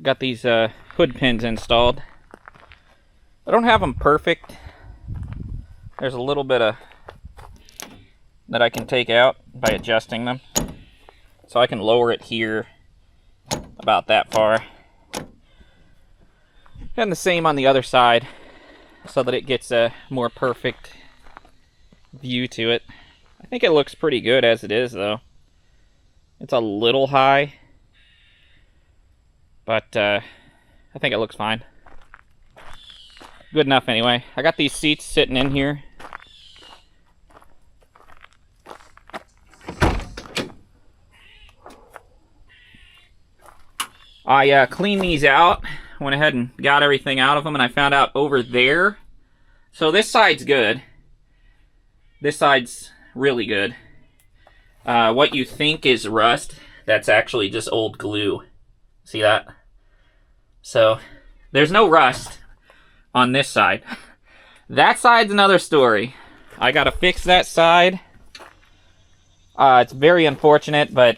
got these hood pins installed. I don't have them perfect. There's a little bit of that I can take out by adjusting them. So I can lower it here about that far. And the same on the other side so that it gets a more perfect view to it. I think it looks pretty good as it is though. It's a little high, but I think it looks fine. Good enough anyway. I got these seats sitting in here. I cleaned these out, went ahead and got everything out of them, and I found out over there. So this side's good. This side's really good. What you think is rust, that's actually just old glue. See that? So there's no rust on this side. That side's another story. I gotta fix that side. It's very unfortunate, but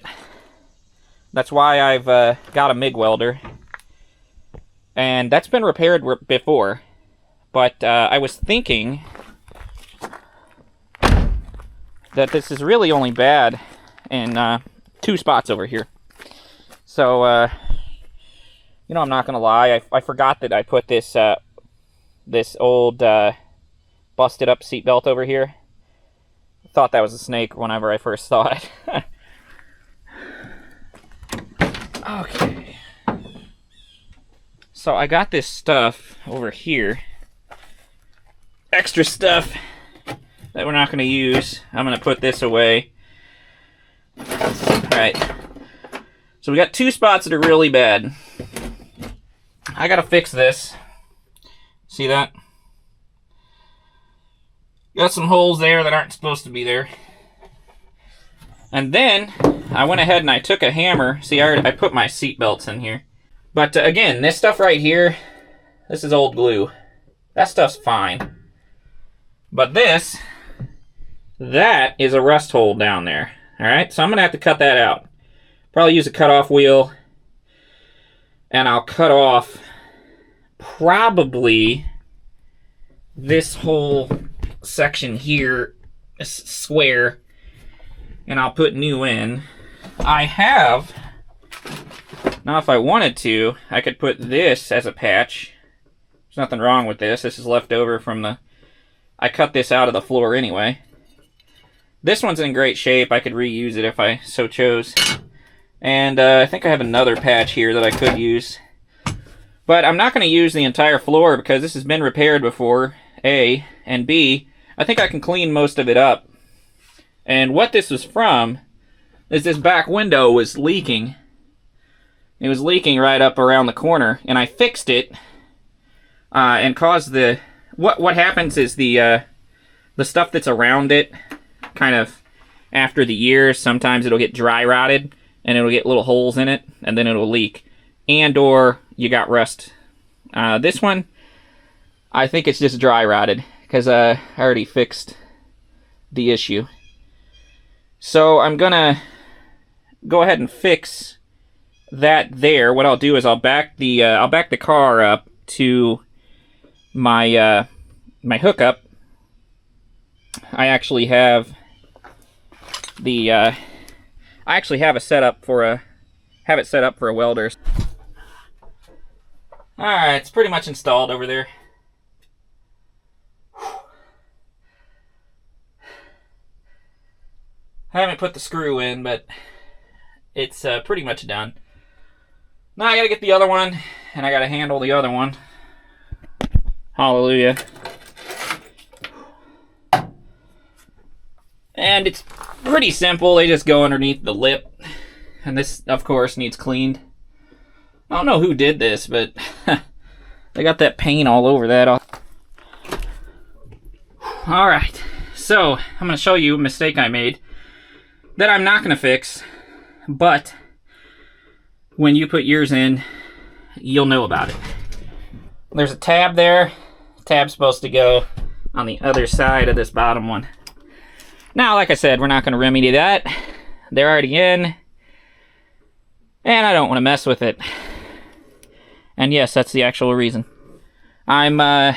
that's why I've got a MIG welder. And that's been repaired before. But I was thinking that this is really only bad in 2 spots over here. So, you know, I'm not gonna lie. I forgot that I put this this old busted up seatbelt over here. I thought that was a snake whenever I first saw it. Okay. So I got this stuff over here. Extra stuff that we're not going to use. I'm going to put this away. Alright. So we got 2 spots that are really bad. I got to fix this. See that? Got some holes there that aren't supposed to be there. And then I went ahead and I took a hammer. See, I put my seat belts in here. But again, this stuff right here, this is old glue. That stuff's fine. But this, that is a rust hole down there. Alright, so I'm going to have to cut that out. Probably use a cutoff wheel. And I'll cut off probably this whole section here, this square. And I'll put new in. I have, now if I wanted to, I could put this as a patch. There's nothing wrong with this. This is left over from the, I cut this out of the floor anyway. This one's in great shape. I could reuse it if I so chose. And I think I have another patch here that I could use. But I'm not going to use the entire floor because this has been repaired before, A. And B, I think I can clean most of it up. And what this was from is this back window was leaking. It was leaking right up around the corner, and I fixed it and caused the... What happens is the stuff that's around it, kind of after the years, sometimes it'll get dry rotted, and it'll get little holes in it, and then it'll leak. And or you got rust. This one, I think it's just dry rotted, because I already fixed the issue. So I'm gonna go ahead and fix that there. What I'll do is I'll back the car up to my my hookup. I actually have the I actually have a setup for a set up for a welder. All right, it's pretty much installed over there. I haven't put the screw in, but it's pretty much done. Now I gotta get the other one, and I gotta handle the other one. Hallelujah. And it's pretty simple. They just go underneath the lip. And this, of course, needs cleaned. I don't know who did this, but they got that paint all over that. Alright, so I'm going to show you a mistake I made that I'm not going to fix, but when you put yours in, you'll know about it. There's a tab there. The tab's supposed to go on the other side of this bottom one. Now, like I said, we're not going to remedy that. They're already in, and I don't want to mess with it. And yes, that's the actual reason. I'm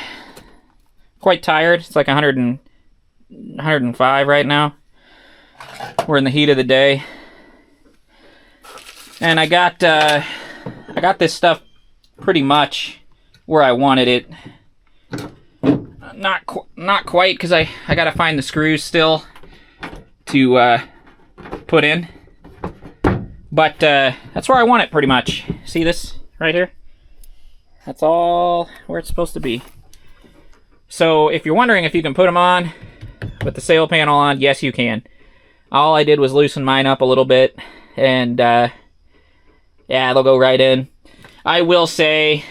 quite tired. It's like 105 right now. We're in the heat of the day. And I got this stuff pretty much where I wanted it. Not quite, because I got to find the screws still to put in. But that's where I want it pretty much. See this right here? That's all where it's supposed to be. So if you're wondering if you can put them on with the sail panel on, yes you can. All I did was loosen mine up a little bit, and yeah, they'll go right in. I will say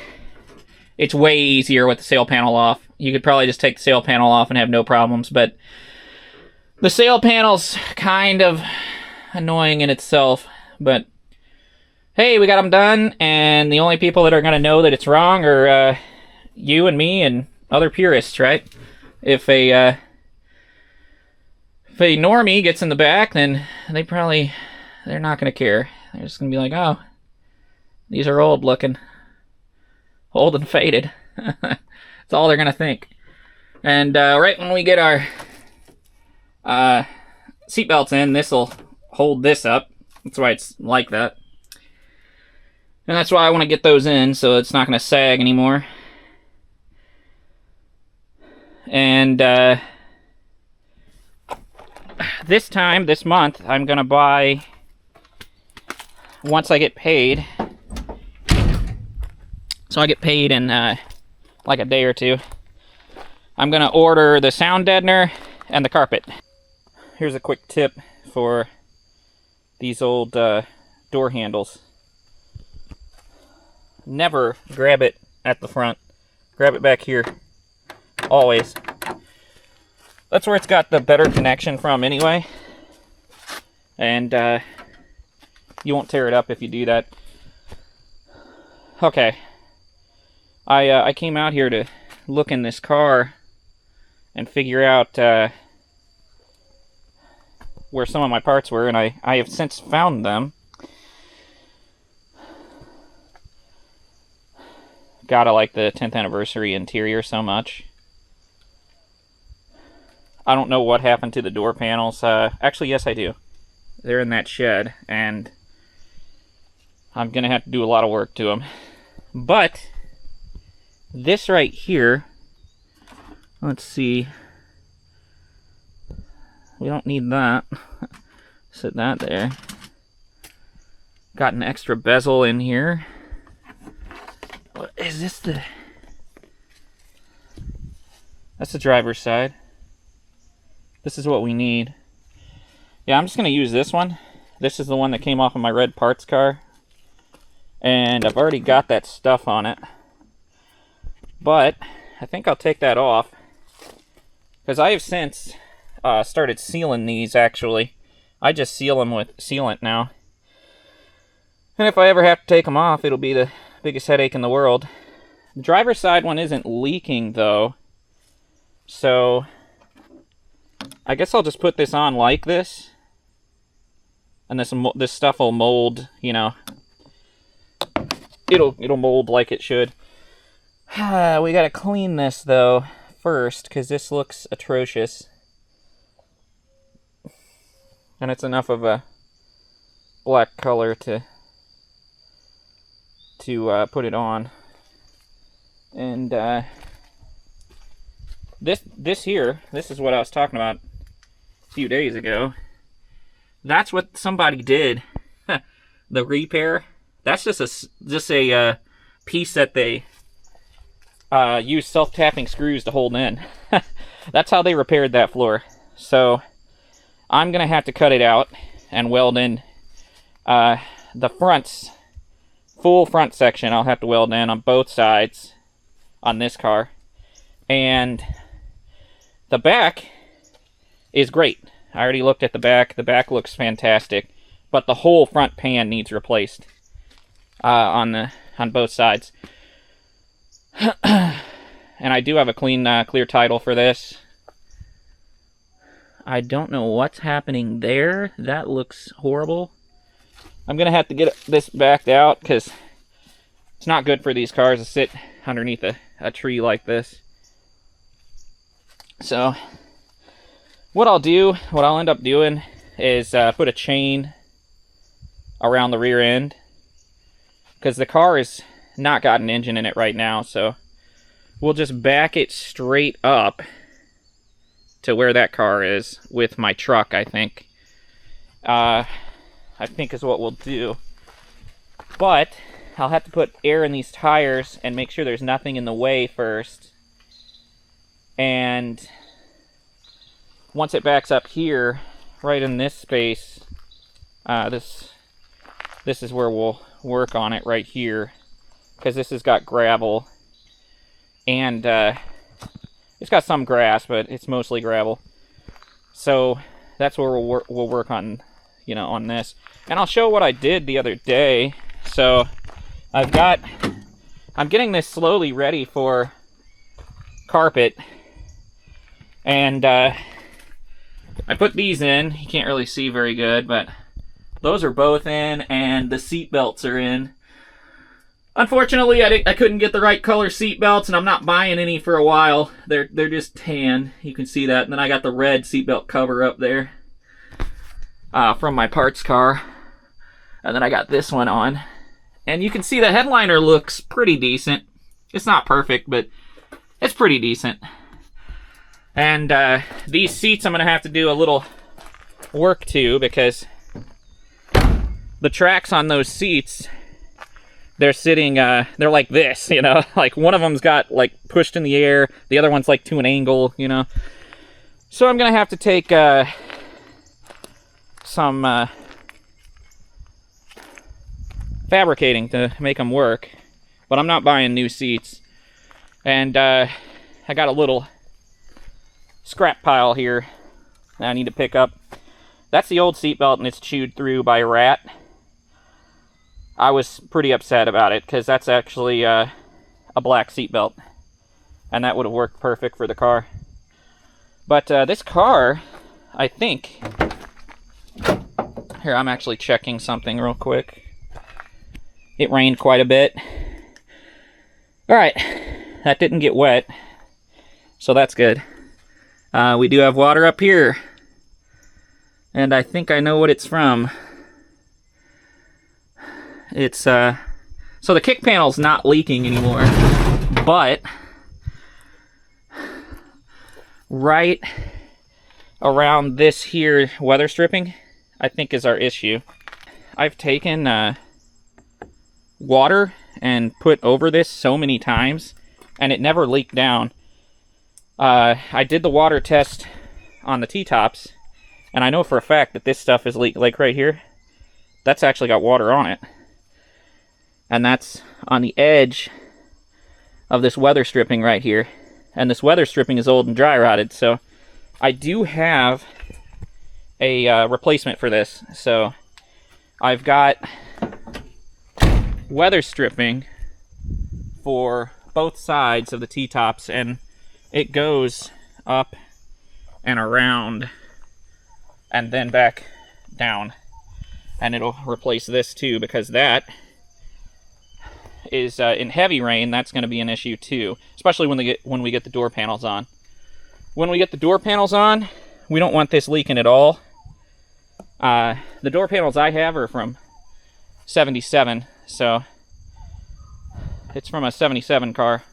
it's way easier with the sail panel off. You could probably just take the sail panel off and have no problems, but the sail panel's kind of annoying in itself. But hey, we got them done, and the only people that are going to know that it's wrong are you and me and other purists, right? If a normie gets in the back, then they're not going to care. They're just going to be like, oh, these are old looking. Old and faded. That's all they're going to think. And right when we get our seatbelts in, this will hold this up. That's why it's like that. And that's why I want to get those in, so it's not going to sag anymore. And this month, I'm going to buy, once I get paid, so I get paid in like a day or two, I'm going to order the sound deadener and the carpet. Here's a quick tip for these old door handles. Never grab it at the front. Grab it back here. Always. That's where it's got the better connection from anyway. And you won't tear it up if you do that. Okay. I came out here to look in this car and figure out where some of my parts were, and I have since found them. Gotta like the 10th anniversary interior so much. I don't know what happened to the door panels. Actually, yes, I do. They're in that shed, and I'm gonna have to do a lot of work to them. But this right here, let's see. We don't need that. Set that there. Got an extra bezel in here. What is this? That's the driver's side. This is what we need. Yeah, I'm just going to use this one. This is the one that came off of my red parts car. And I've already got that stuff on it. But I think I'll take that off, because I have since started sealing these, actually. I just seal them with sealant now. And if I ever have to take them off, it'll be the biggest headache in the world. The driver's side one isn't leaking, though. So I guess I'll just put this on like this. And this stuff will mold, you know. It'll mold like it should. We gotta clean this, though, first, because this looks atrocious. And it's enough of a black color to put it on. And this here, this is what I was talking about a few days ago. That's what somebody did. The repair. That's just a piece that they use self-tapping screws to hold in. That's how they repaired that floor. So I'm gonna have to cut it out and weld in the full front section. I'll have to weld in on both sides on this car, and the back is great. I already looked at the back. The back looks fantastic, but the whole front pan needs replaced on both sides. And I do have a clear title for this. I don't know what's happening there. That looks horrible. I'm gonna have to get this backed out, because It's not good for these cars to sit underneath a tree like this. So what I'll end up doing is put a chain around the rear end, because the car has not got an engine in it right now, so we'll just back it straight up to where that car is with my truck, I think. I think is what we'll do. But I'll have to put air in these tires and make sure there's nothing in the way first. And once it backs up here, right in this space, this is where we'll work on it right here, because this has got gravel, and it's got some grass, but it's mostly gravel. So that's where we'll work on, you know, on this. And I'll show what I did the other day. So I'm getting this slowly ready for carpet, and I put these in. You can't really see very good, but those are both in, and the seat belts are in. Unfortunately, I couldn't get the right color seat belts, and I'm not buying any for a while. They're just tan. You can see that. And then I got the red seat belt cover up there from my parts car. And then I got this one on. And you can see the headliner looks pretty decent. It's not perfect, but it's pretty decent. And these seats I'm going to have to do a little work to, because the tracks on those seats, they're sitting, they're like this, you know? Like, one of them's got, like, pushed in the air. The other one's, like, to an angle, you know? So I'm going to have to take some fabricating to make them work. But I'm not buying new seats. And I got a little scrap pile here that I need to pick up. That's the old seatbelt, and it's chewed through by a rat. I was pretty upset about it, because that's actually a black seatbelt, and that would have worked perfect for the car. But this car, I think... Here, I'm actually checking something real quick. It rained quite a bit. Alright, that didn't get wet, so that's good. We do have water up here, and I think I know what it's from. It's, so the kick panel's not leaking anymore, but right around this here weather stripping, I think, is our issue. I've taken water and put over this so many times, and it never leaked down. I did the water test on the T-tops, and I know for a fact that this stuff is leaked. Like right here, that's actually got water on it. And that's on the edge of this weather stripping right here. And this weather stripping is old and dry rotted, so I do have a replacement for this. So I've got weather stripping for both sides of the T-tops, and it goes up and around and then back down. And it'll replace this too, because that is in heavy rain. That's going to be an issue too, especially when we get the door panels on. When we get the door panels on, we don't want this leaking at all. The door panels I have are from 77, so it's from a 77 car.